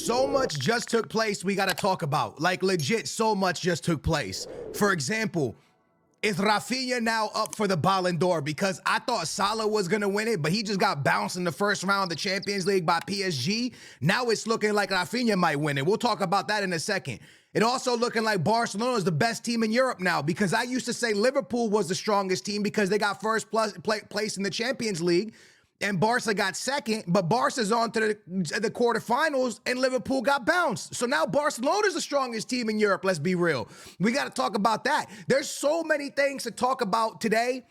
So much just took place we got to talk about. Like, legit, so much just took place. For example, is Raphinha now up for the Ballon d'Or? Because I thought SALAH was going to win it, but he just got bounced in the first round of the Champions League by PSG. Now it's looking like Raphinha might win it. We'll talk about that in a second. It also looking like Barcelona is the best team in Europe now, because I used to say Liverpool was the strongest team because they got first place in the Champions League. And Barca got second, but Barca's on to the quarterfinals, and Liverpool got bounced. So now Barcelona's the strongest team in Europe, let's be real. We got to talk about that. There's so many things to talk about today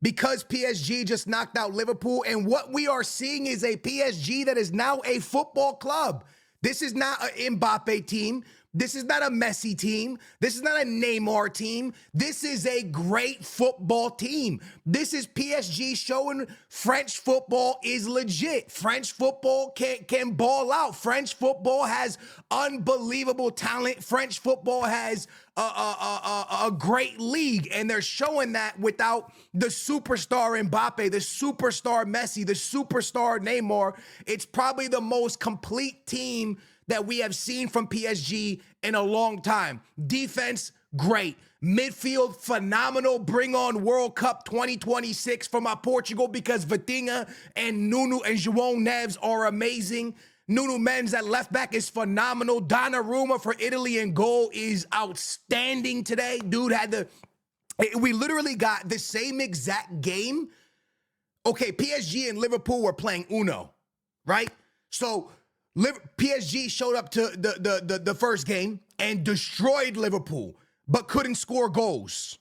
because PSG just knocked out Liverpool, and what we are seeing is a PSG that is now a football club. This is not an Mbappe team. This is not a Messi team. This is not a Neymar team. This is a great football team. This is PSG showing French football is legit. French football can ball out. French football has unbelievable talent. French football has a great league, and they're showing that without the superstar Mbappe, the superstar Messi, the superstar Neymar. It's probably the most complete team that we have seen from PSG in a long time. Defense, great. Midfield, phenomenal. Bring on World Cup 2026 for my Portugal, because Vitinha and Nuno and João Neves are amazing. Nuno Mendes at left back is phenomenal. Donnarumma for Italy in goal is outstanding today. Dude had we literally got the same exact game. Okay, PSG and Liverpool were playing Uno, right? So PSG showed up to the first game and destroyed Liverpool, but couldn't score goals.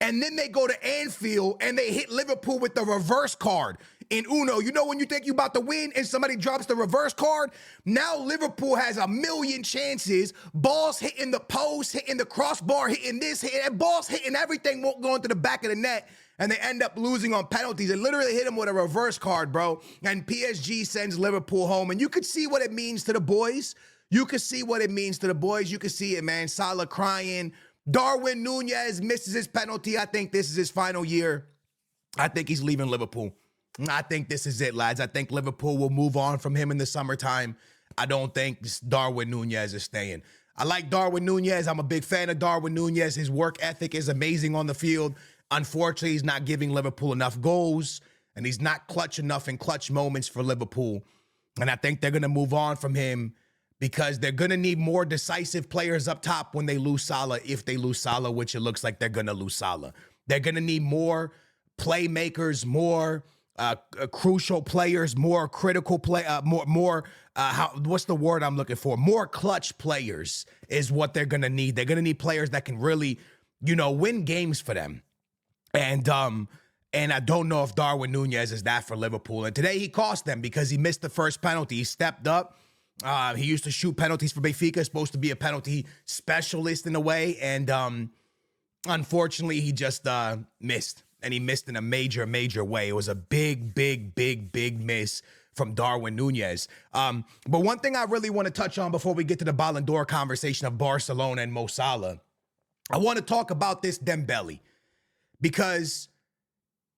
And then they go to Anfield and they hit Liverpool with the reverse card in Uno. You know when you think you're about to win and somebody drops the reverse card? Now Liverpool has a million chances. Balls hitting the post, hitting the crossbar, hitting this, balls hitting everything, won't go into the back of the net. And they end up losing on penalties. And literally hit him with a reverse card, bro. And PSG sends Liverpool home. And you could see what it means to the boys. You could see what it means to the boys. You could see it, man. Salah crying. Darwin Núñez misses his penalty. I think this is his final year. I think he's leaving Liverpool. I think this is it, lads. I think Liverpool will move on from him in the summertime. I don't think Darwin Núñez is staying. I like Darwin Núñez. I'm a big fan of Darwin Núñez. His work ethic is amazing on the field. Unfortunately, he's not giving Liverpool enough goals, and he's not clutch enough in clutch moments for Liverpool. And I think they're going to move on from him because they're going to need more decisive players up top when they lose Salah, if they lose Salah, which it looks like they're going to lose Salah. They're going to need more playmakers, more crucial players, more critical play, what's the word I'm looking for? More clutch players is what they're going to need. They're going to need players that can really, win games for them. And I don't know if Darwin Núñez is that for Liverpool. And today he cost them because he missed the first penalty. He stepped up. He used to shoot penalties for Benfica, supposed to be a penalty specialist in a way. And unfortunately, he just missed. And he missed in a major, major way. It was a big, big, big, big miss from Darwin Núñez. But one thing I really want to touch on before we get to the Ballon d'Or conversation of Barcelona and Mo Salah, I want to talk about this Dembele. Because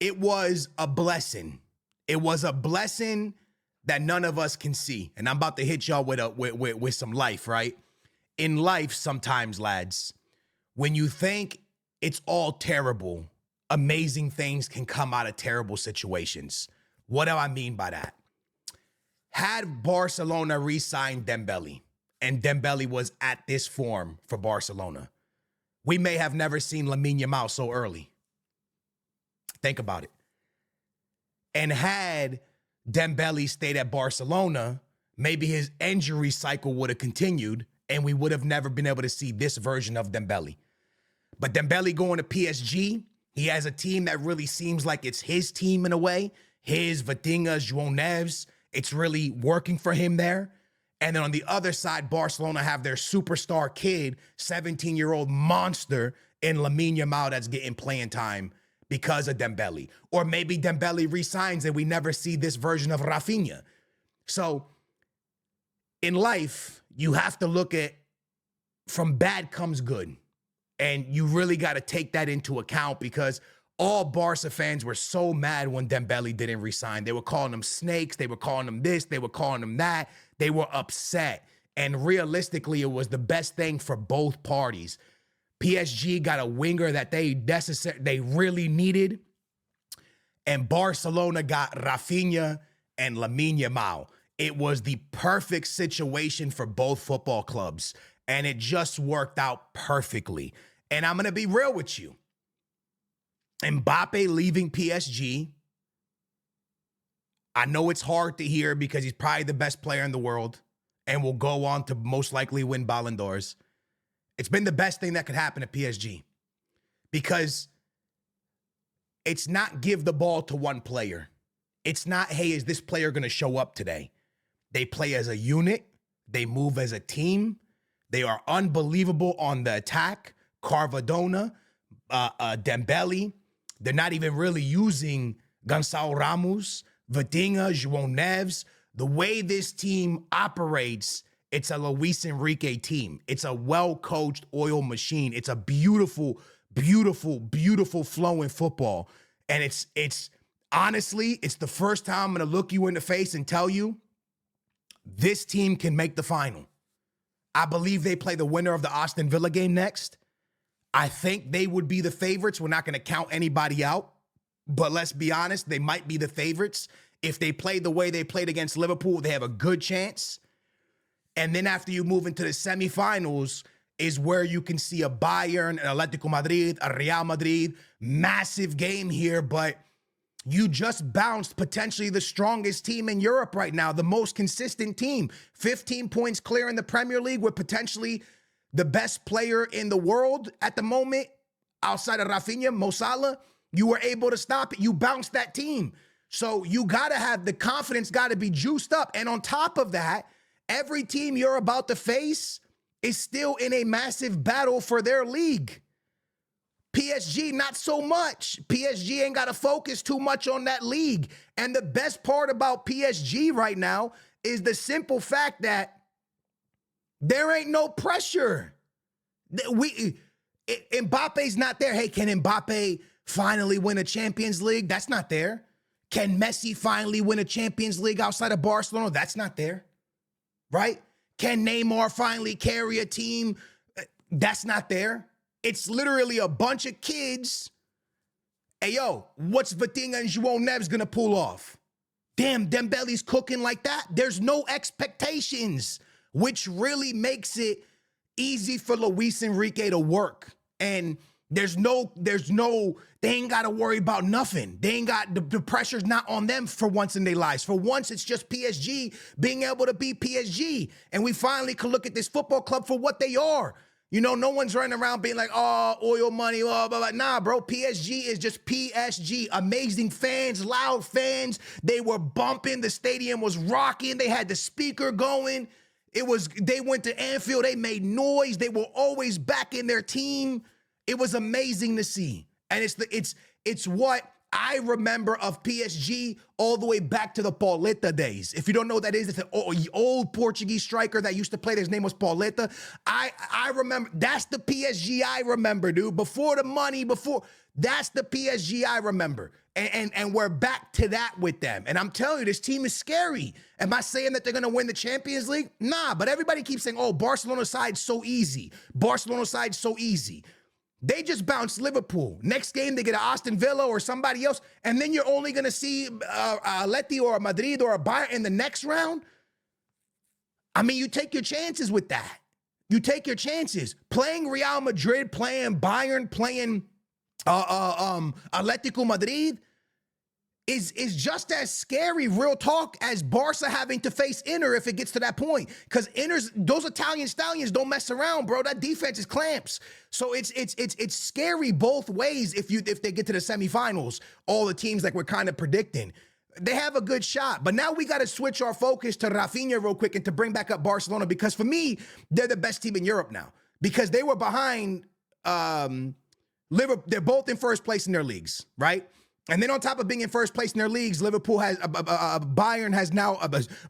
it was a blessing. It was a blessing that none of us can see. And I'm about to hit y'all with some life, right? In life, sometimes, lads, when you think it's all terrible, amazing things can come out of terrible situations. What do I mean by that? Had Barcelona re-signed Dembele, and Dembele was at this form for Barcelona, we may have never seen Lamine Yamal so early. Think about it. And had Dembele stayed at Barcelona, maybe his injury cycle would have continued and we would have never been able to see this version of Dembele. But Dembele going to PSG, he has a team that really seems like it's his team in a way. His, Vitinha, João Neves, it's really working for him there. And then on the other side, Barcelona have their superstar kid, 17-year-old monster in Lamine Yamal that's getting playing time because of Dembele. Or maybe Dembele resigns and we never see this version of Raphinha. So in life, you have to look at from bad comes good. And you really got to take that into account because all Barca fans were so mad when Dembele didn't resign. They were calling him snakes. They were calling him this. They were calling him that. They were upset. And realistically, it was the best thing for both parties. PSG got a winger that they really needed, and Barcelona got Raphinha and Lamine Yamal. It was the perfect situation for both football clubs, and it just worked out perfectly. And I'm going to be real with you. Mbappe leaving PSG, I know it's hard to hear because he's probably the best player in the world and will go on to most likely win Ballon d'Ors. It's been the best thing that could happen at PSG because it's not give the ball to one player. It's not, hey, is this player going to show up today? They play as a unit. They move as a team. They are unbelievable on the attack. Carvadona, Dembele. They're not even really using Gonçalo Ramos, Vitinha, João Neves. The way this team operates, it's a Luis Enrique team. It's a well-coached oil machine. It's a beautiful, beautiful, beautiful flow in football. And it's honestly, it's the first time I'm going to look you in the face and tell you this team can make the final. I believe they play the winner of the Aston Villa game next. I think they would be the favorites. We're not going to count anybody out, but let's be honest, they might be the favorites. If they play the way they played against Liverpool, they have a good chance. And then after you move into the semifinals is where you can see a Bayern, an Atletico Madrid, a Real Madrid. Massive game here, but you just bounced potentially the strongest team in Europe right now, the most consistent team. 15 points clear in the Premier League with potentially the best player in the world at the moment, outside of Raphinha, Mo Salah. You were able to stop it. You bounced that team. So you got to have the confidence, got to be juiced up. And on top of that, every team you're about to face is still in a massive battle for their league. PSG, not so much. PSG ain't got to focus too much on that league. And the best part about PSG right now is the simple fact that there ain't no pressure. Mbappe's not there. Hey, can Mbappe finally win a Champions League? That's not there. Can Messi finally win a Champions League outside of Barcelona? That's not there, right? Can Neymar finally carry a team? That's not there. It's literally a bunch of kids. Hey, yo, what's Vitinha and João Neves going to pull off? Damn, Dembele's cooking like that. There's no expectations, which really makes it easy for Luis Enrique to work. And they ain't got to worry about nothing. They ain't got, the pressure's not on them for once in their lives. For once, it's just PSG being able to beat PSG. And we finally can look at this football club for what they are. You know, no one's running around being like, oh, oil money, blah, blah, blah. Nah, bro, PSG is just PSG. Amazing fans, loud fans. They were bumping. The stadium was rocking. They had the speaker going. They went to Anfield. They made noise. They were always backing their team. It was amazing to see. And it's what I remember of PSG all the way back to the Pauleta days. If you don't know what that is, it's an old Portuguese striker that used to play. His name was Pauleta. I remember. That's the PSG I remember, dude. Before the money, that's the PSG I remember. And we're back to that with them. And I'm telling you, this team is scary. Am I saying that they're going to win the Champions League? Nah, but everybody keeps saying, oh, Barcelona side's so easy. Barcelona side's so easy. They just bounced Liverpool. Next game, they get an Aston Villa or somebody else, and then you're only going to see Atleti or a Madrid or a Bayern in the next round. I mean, you take your chances with that. You take your chances. Playing Real Madrid, playing Bayern, playing Atletico Madrid is just as scary, real talk, as Barca having to face Inter if it gets to that point. Because those Italian stallions don't mess around, bro. That defense is clamps. So it's scary both ways if they get to the semifinals. All the teams like we're kind of predicting. They have a good shot. But now we got to switch our focus to Raphinha real quick and to bring back up Barcelona, because for me, they're the best team in Europe now. Because they were behind Liverpool. They're both in first place in their leagues, right? And then on top of being in first place in their leagues, Liverpool has, Bayern has now,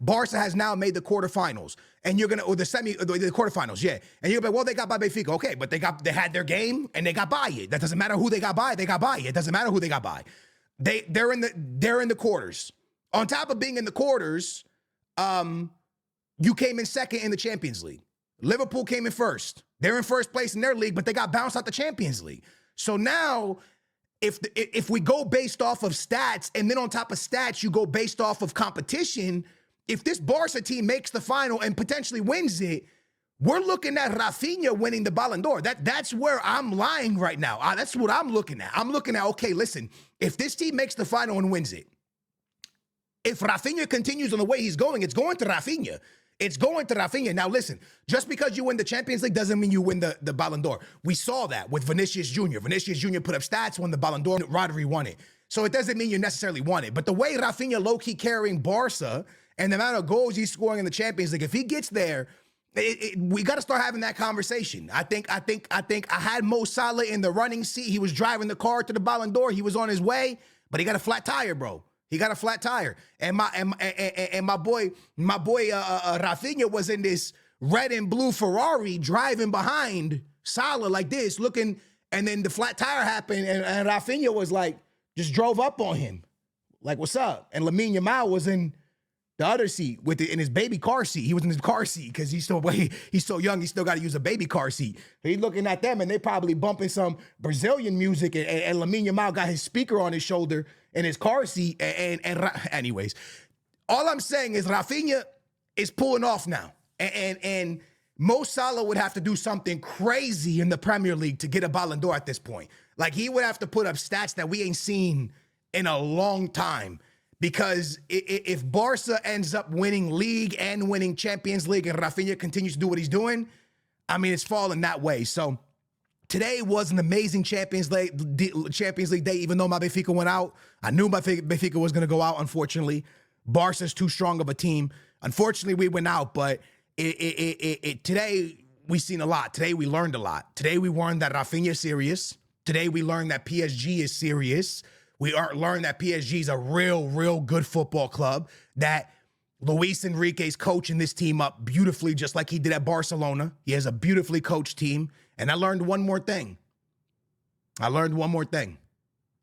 Barca has now made the quarterfinals. And you're gonna, or the quarterfinals, yeah. And you're gonna be, well, they got by Benfica, okay, but they had their game and they got by it. That doesn't matter who they got by, they got by it. It doesn't matter who they got by. They're in the quarters. On top of being in the quarters, You came in second in the Champions League. Liverpool came in first. They're in first place in their league, but they got bounced out the Champions League. So now, if we go based off of stats, and then on top of stats, you go based off of competition, if this Barca team makes the final and potentially wins it, we're looking at Raphinha winning the Ballon d'Or. That's where I'm lying right now. That's what I'm looking at. I'm looking at, okay, listen, if this team makes the final and wins it, if Raphinha continues on the way he's going, it's going to Raphinha. It's going to Raphinha. Now, listen, just because you win the Champions League doesn't mean you win the Ballon d'Or. We saw that with Vinicius Jr. Vinicius Jr. put up stats, won the Ballon d'Or. Rodri won it. So it doesn't mean you necessarily won it. But the way Raphinha low-key carrying Barca and the amount of goals he's scoring in the Champions League, if he gets there, we got to start having that conversation. I think I had Mo Salah in the running seat. He was driving the car to the Ballon d'Or. He was on his way, but he got a flat tire, bro. He got a flat tire, and my boy Raphinha was in this red and blue Ferrari driving behind Salah like this, looking, and then the flat tire happened, and Raphinha was like, just drove up on him, like, what's up? And Lamine Yamal was in the other seat in his baby car seat. He was in his car seat because he's so young. He still got to use a baby car seat. He's looking at them, and they probably bumping some Brazilian music, and Lamine Yamal got his speaker on his shoulder in his car seat. Anyways, all I'm saying is Raphinha is pulling off now, and Mo Salah would have to do something crazy in the Premier League to get a Ballon d'Or at this point. Like, he would have to put up stats that we ain't seen in a long time. Because if Barca ends up winning league and winning Champions League and Raphinha continues to do what he's doing, I mean, it's falling that way. So today was an amazing Champions League day, even though my Benfica went out. I knew my Benfica was going to go out, unfortunately. Barca's too strong of a team. Unfortunately, we went out, but today we seen a lot. Today we learned a lot. Today we learned that Raphinha is serious. Today we learned that PSG is serious. We learned that PSG is a real good football club, that Luis Enrique's coaching this team up beautifully, just like he did at Barcelona. He has a beautifully coached team. And I learned one more thing.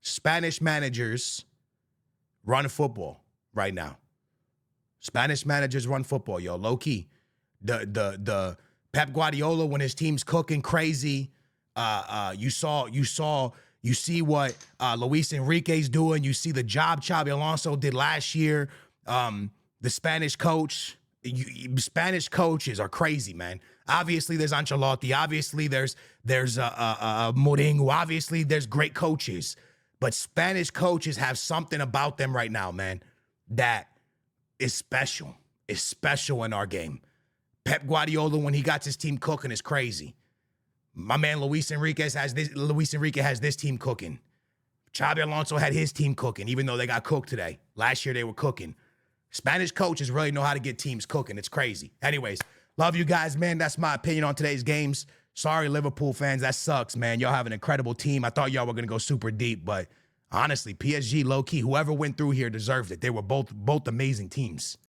Spanish managers run football right now. Spanish managers run football, yo, low key. The Pep Guardiola, when his team's cooking crazy, you see what Luis Enrique's doing. You see the job Xabi Alonso did last year. The Spanish coach, Spanish coaches are crazy, man. Obviously, there's Ancelotti. Obviously, there's Mourinho. Obviously, there's great coaches. But Spanish coaches have something about them right now, man, that is special. It's special in our game. Pep Guardiola, when he got his team cooking, is crazy. My man Luis Enrique has this team cooking. Xabi Alonso had his team cooking, even though they got cooked today. Last year they were cooking. Spanish coaches really know how to get teams cooking. It's crazy. Anyways, love you guys, man. That's my opinion on today's games. Sorry, Liverpool fans. That sucks, man. Y'all have an incredible team. I thought y'all were going to go super deep, but honestly, PSG, low-key, whoever went through here deserved it. They were both amazing teams.